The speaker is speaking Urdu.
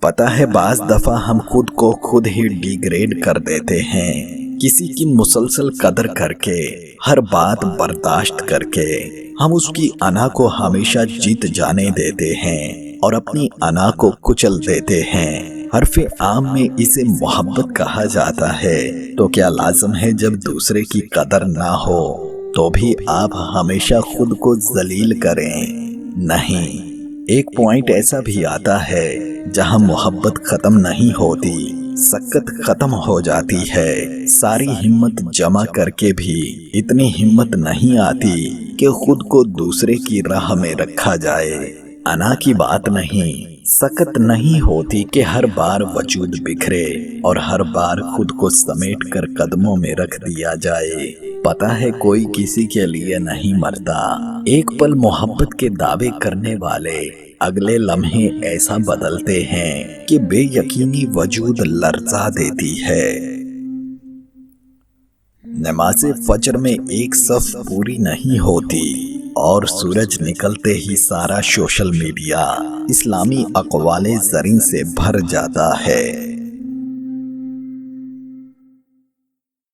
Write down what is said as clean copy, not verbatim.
پتہ ہے بعض دفعہ ہم خود کو خود ہی ڈیگریڈ کر دیتے ہیں، کسی کی مسلسل قدر کر کے، ہر بات برداشت کر کے ہم اس کی انا کو ہمیشہ جیت جانے دیتے ہیں اور اپنی انا کو کچل دیتے ہیں۔ حرف عام میں اسے محبت کہا جاتا ہے، تو کیا لازم ہے جب دوسرے کی قدر نہ ہو تو بھی آپ ہمیشہ خود کو ذلیل کریں؟ نہیں، ایک پوائنٹ ایسا بھی آتا ہے جہاں محبت ختم نہیں ہوتی، سکت ختم ہو جاتی ہے۔ ساری ہمت جمع کر کے بھی اتنی ہمت نہیں آتی کہ خود کو دوسرے کی راہ میں رکھا جائے۔ انا کی بات نہیں، سکت نہیں ہوتی کہ ہر بار وجود بکھرے اور ہر بار خود کو سمیٹ کر قدموں میں رکھ دیا جائے۔ پتہ ہے کوئی کسی کے لیے نہیں مرتا، ایک پل محبت کے دعوے کرنے والے اگلے لمحے ایسا بدلتے ہیں کہ بے یقینی وجود لرزا دیتی ہے۔ نماز فجر میں ایک صف پوری نہیں ہوتی اور سورج نکلتے ہی سارا سوشل میڈیا اسلامی اقوال زرین سے بھر جاتا ہے۔